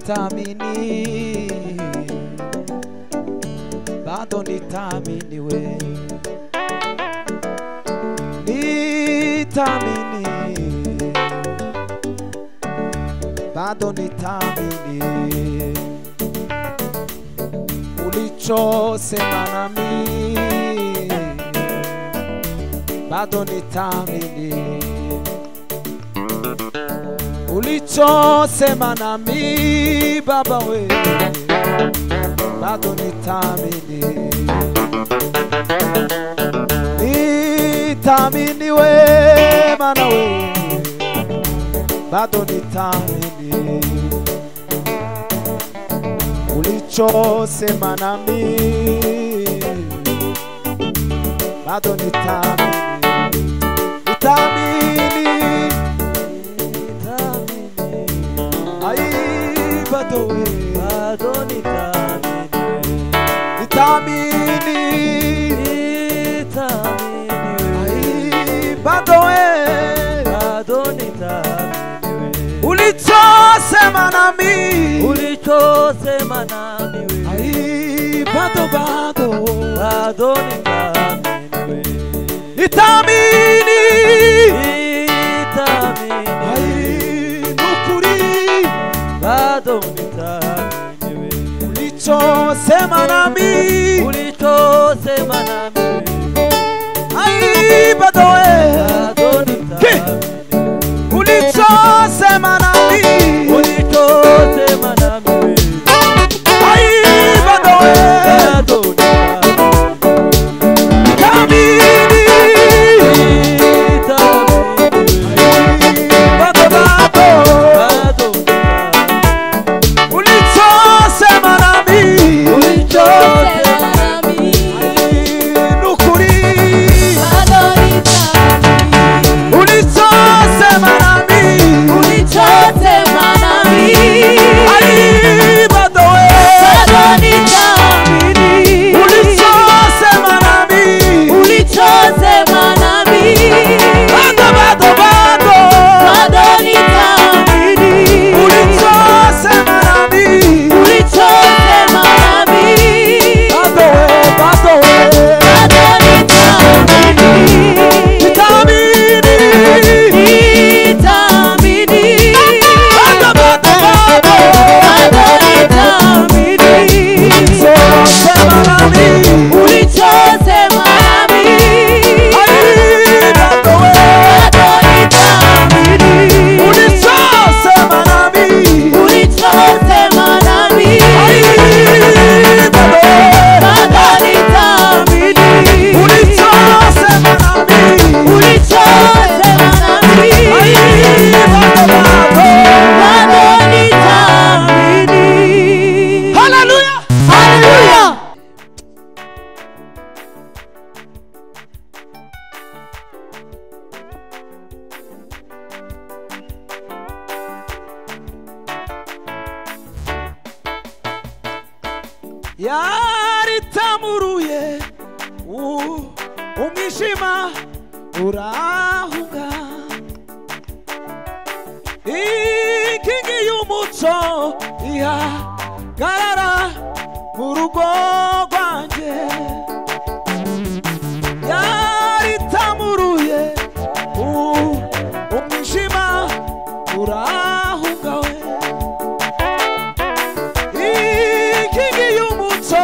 nitamini, bado nitamini we, nitamini, bado nitamini, ulichosema nami, bado nitamini, ulichosema nami Baba we, bado nitamini, nitamini we mana we, bado nitamini, ulichosema nami bado nitamini, nitamini, ai bado we, bado nitamini, nitamini, ai bado we, bado nitamini, ulichosema nami, ulichosema nami we, ai bado bado nitamini, nitamini, nitamini, nukuri bado nitamini, ulichosema nami, ulichosema nami, ai bado we, bado nitamini, ulichosema nami, ulichosema nami, ai bado we, bado yaritamuruye umwijima urahunga, inkingi y'umuco ihagarara mu rugo rwanjye, yaritamuruye umwijima urahunga we, inkingi y'umuco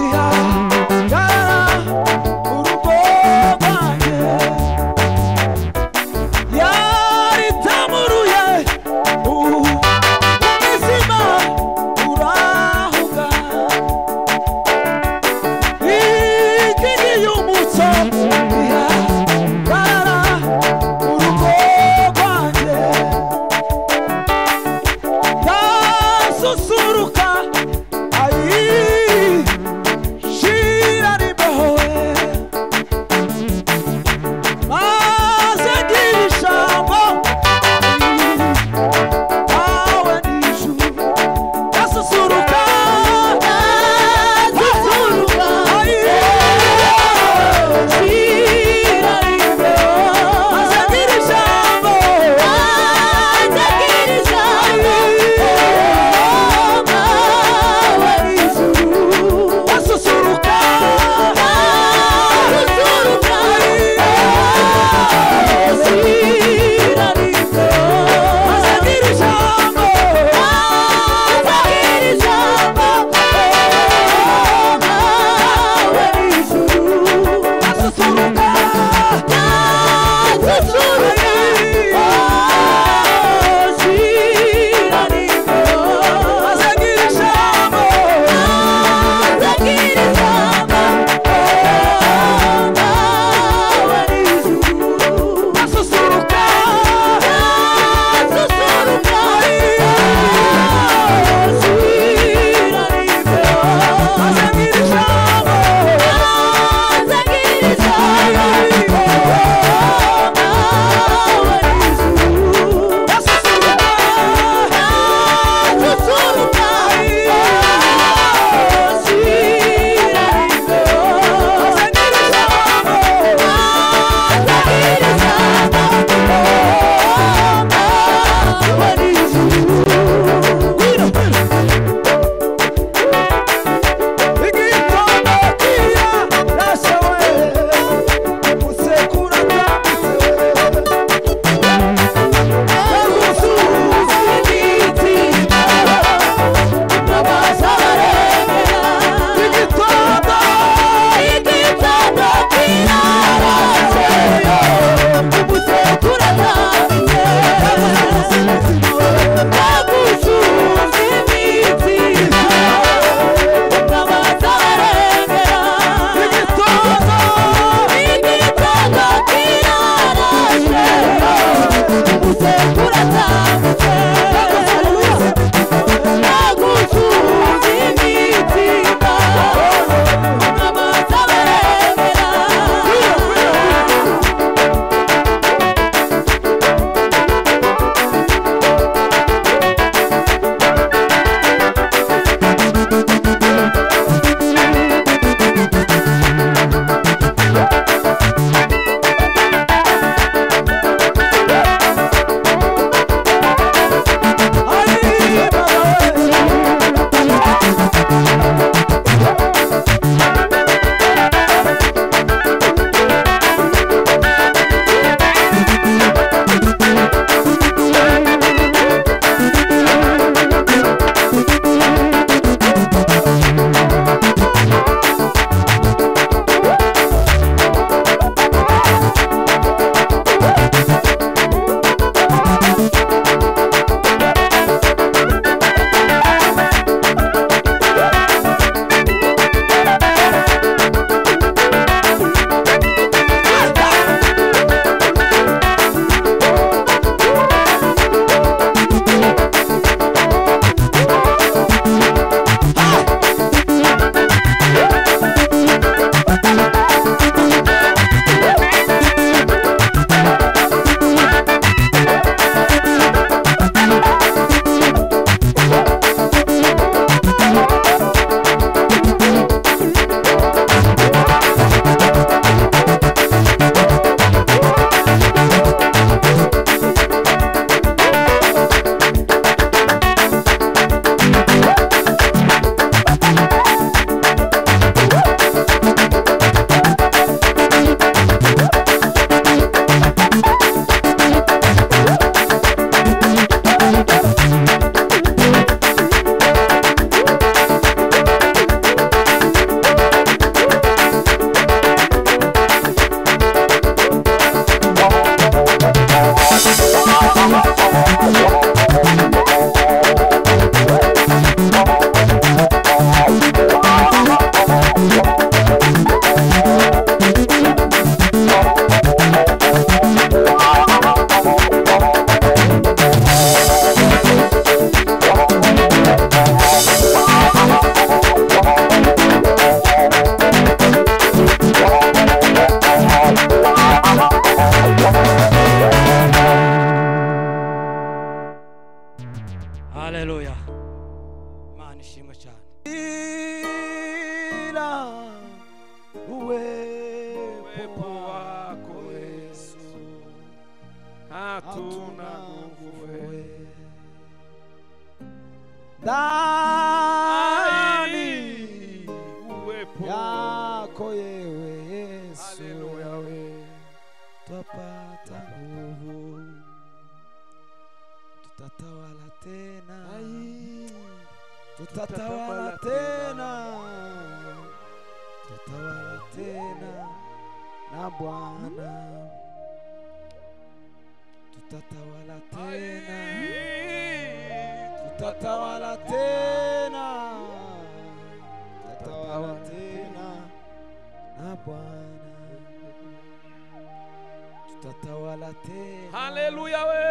ihagarara mu rugo rwanjye, yaritamuruye umwijima urahunga, tutatawala tena, tutatawala tena, tutatawala tena na Bwana, tutatawala tena. Haleluya we.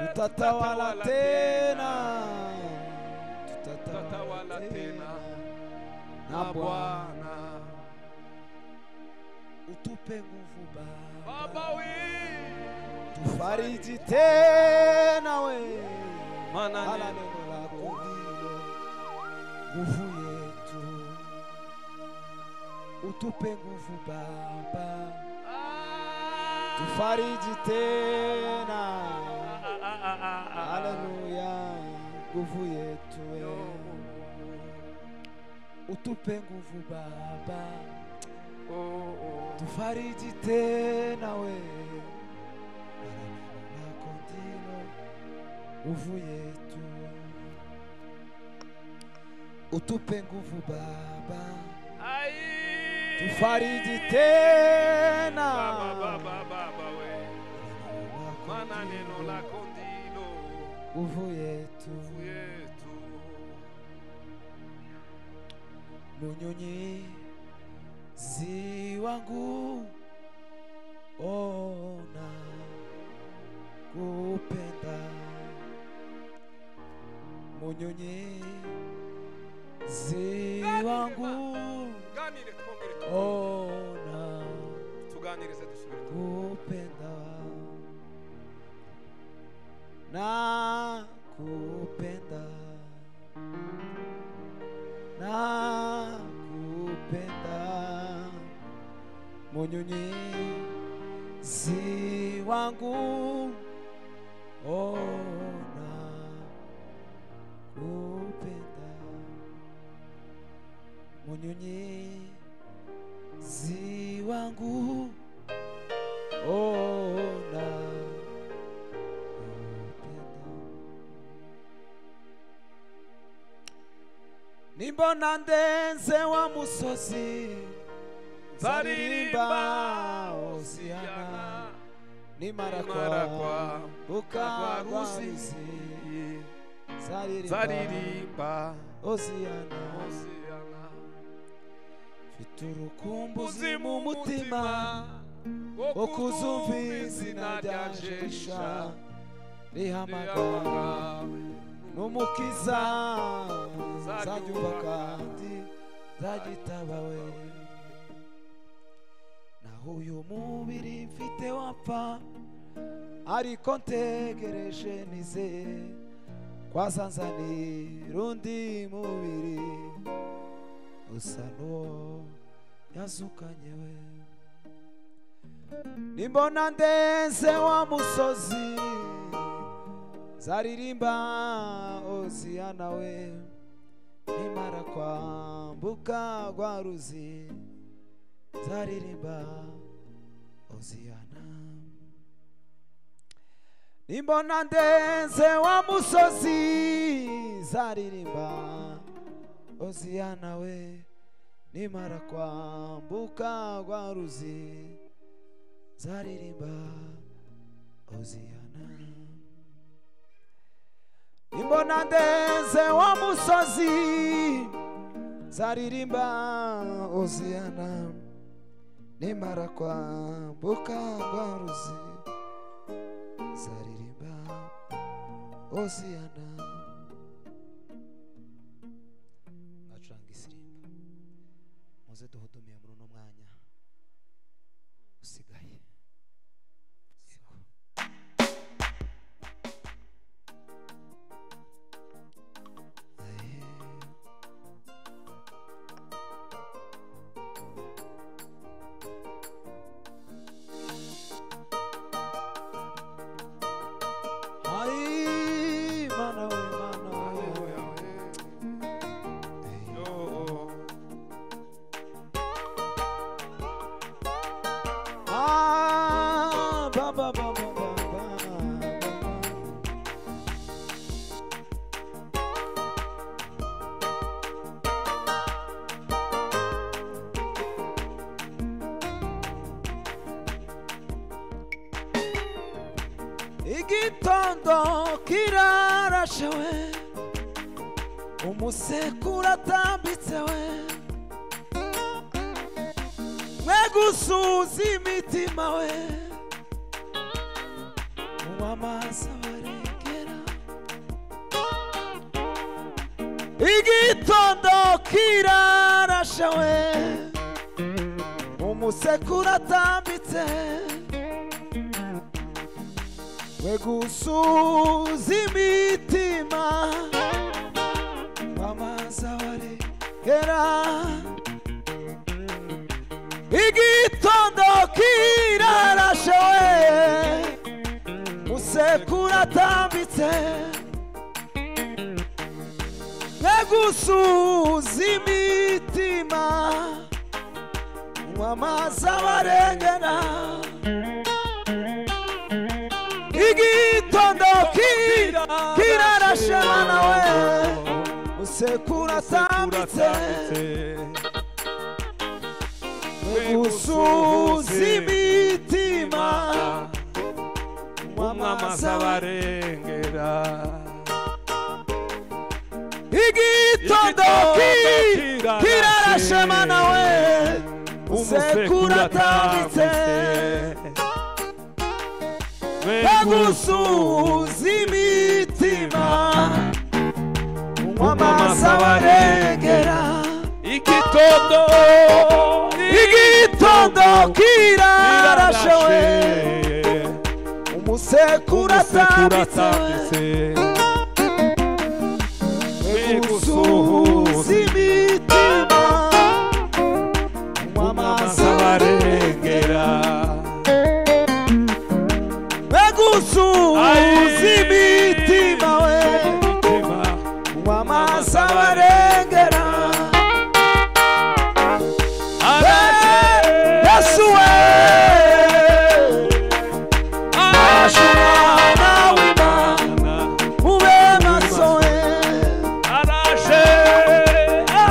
Tutatawala tena, Tutatawala tena na na Bwana. Bwana. Utupe nguvu Baba, Baba we. tufariji tena we, Maana ala neno neno lako ndilo nguvu yetu. Utupe nguvu Baba, tufariji tena, haleluya, nguvu yetu we. Utupe nguvu Baba, tufariji tena we, neno lako ndilo nguvu yetu. Utupe nguvu Baba, tufariji tena, Baba we. Maana neno lako ndilo nguvu yetu. yetu. Mnyonyizi wangu, ona kupenda. Mnyonyizi wangu, Ganire twongere ona tuganirize dusubire. kupenda na kupenda na kupenda. Mnyonyizi wangu, ona kupenda. Mnyonyizi wangu, ona kupenda. Nimbona ndenze wa musozi, zaririmba Hosiana, nimara kwa buka ruzi, zaririmba Hosiana. Mfite urukumbuzi mu mutima wo kuzumva izina ryanje risha rihamagara n'umukiza, nzaryumva kandi nzagitaba we. Naho uyu mubiri mfite wapfa, ariko ntegereje nizeye kwazanzanira undi mubiri usa n'uwo yazukanye we. Nimbona ndenze wa musozi, zaririmba Hosiana we, nimara kwambuka rwa ruzi, zaririmba Hosiana. Nimbona ndenze wa musozi, zaririmba Hosiana we, nimara kwambuka rwa ruzi, zaririmba Hosiana. Nimbona ndenze wa musozi, zaririmba Hosiana, nimara kwambuka rwa ruzi, zaririmba Hosiana. Acuranga isirimba, muze duhudumiye muri uno mwanya usigaye. Ai, mana we, mana we. Ah, ba ba ba ba ba ba. igitondo kirarashe we umusekura atambitse we mwe gusuza imitima we uwamazi abarengera igitondo kirarashe we umusekura atambitse we gusuza imitima uwamazi abarengera igitondo kirarashe we umusekura atambitse gusuza imitima uwamazi abarengera igitondo kirarashe mana we umusekura atambitse gusuza imitima uwamazi abarengera igitondo kirarashe mana we umusekura atambitse gusuza imitima uwamazi abarengera igitondo kirarashe we umusekura atambitse gusuza imitima uwamazi abarengera gusuza imitima we uwamazi abarengera Yesu we ashumana w'Imana ube maso we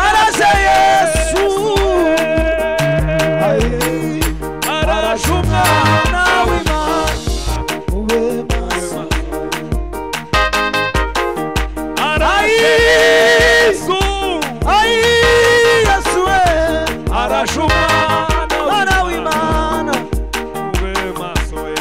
araje Yesu araje umwana w'Imana ube maso Yesu we araje umwana w'Imana ube maso we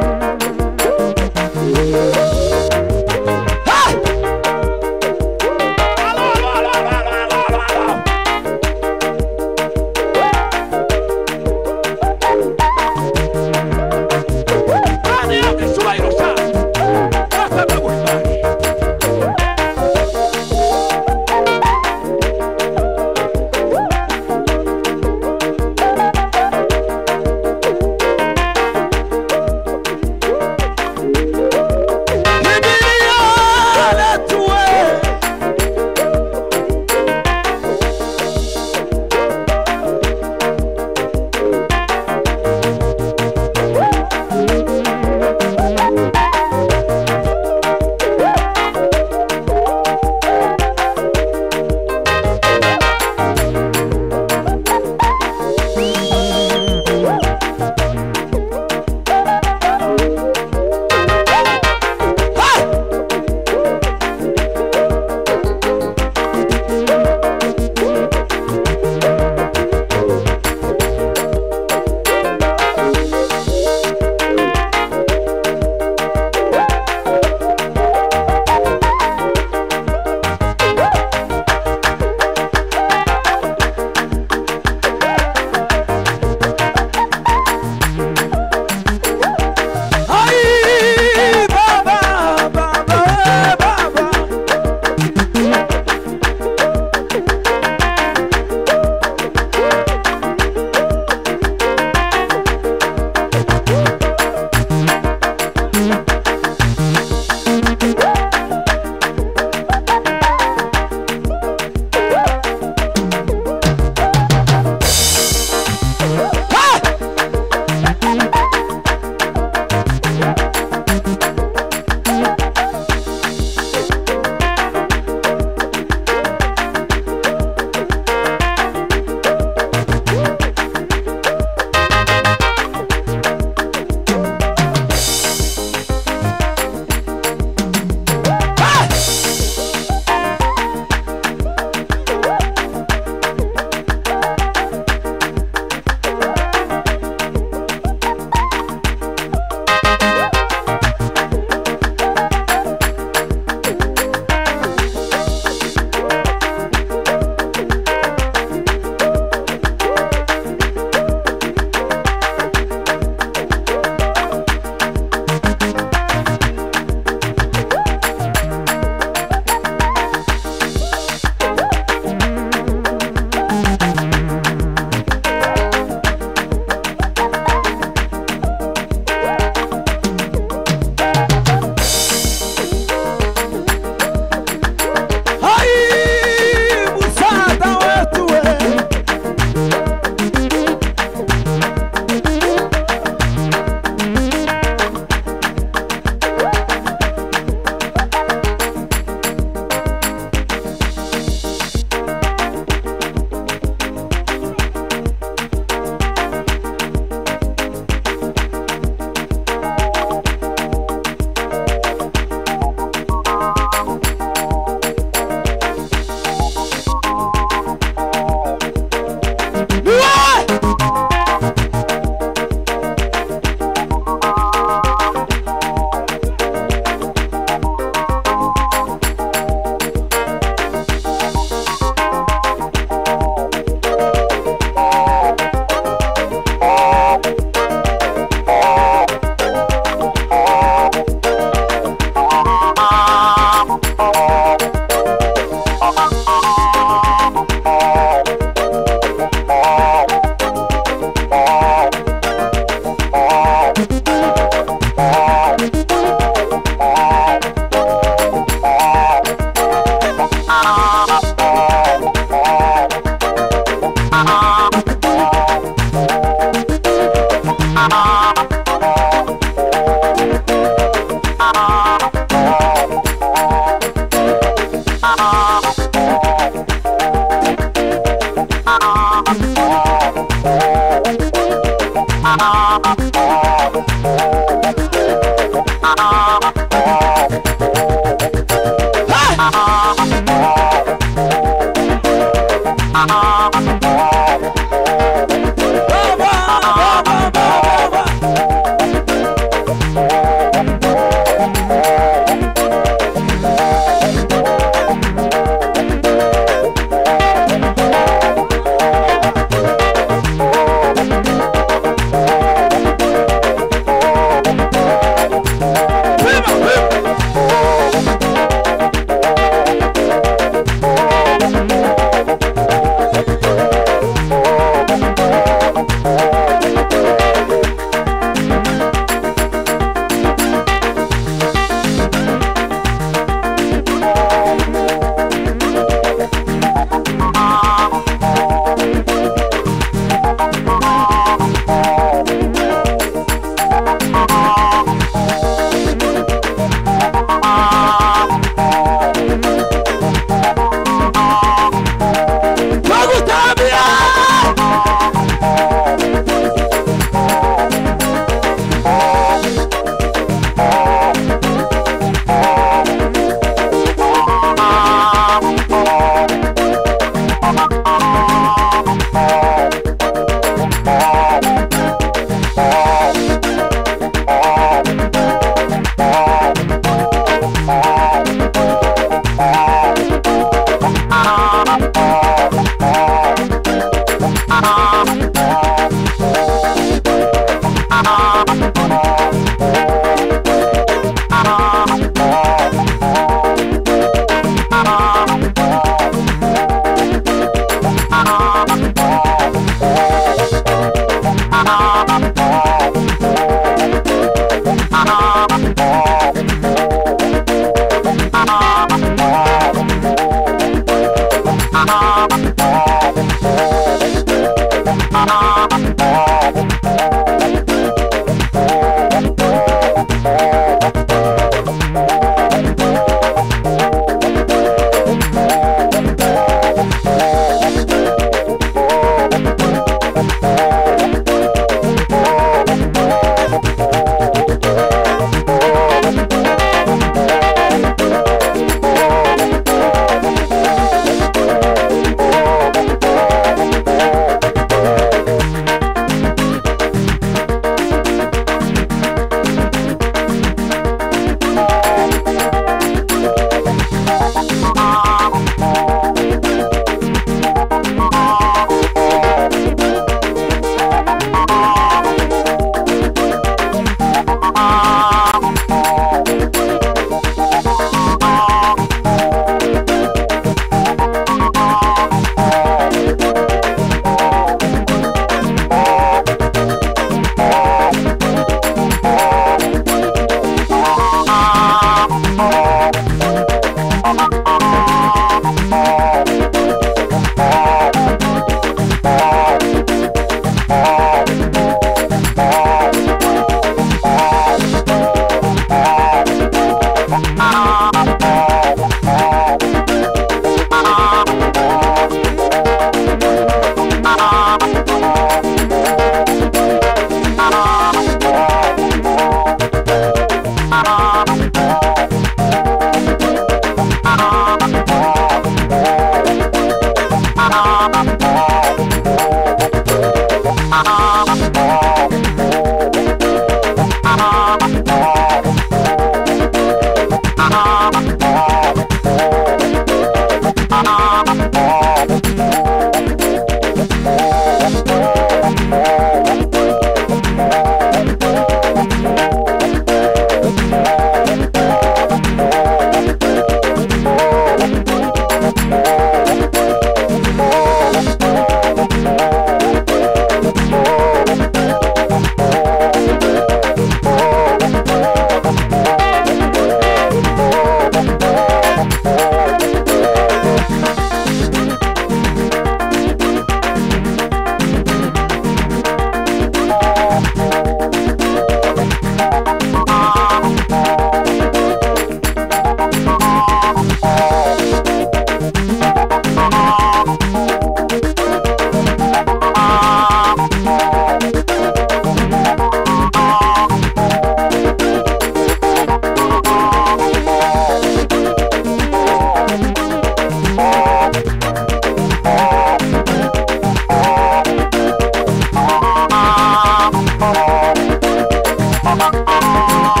Hallelujah.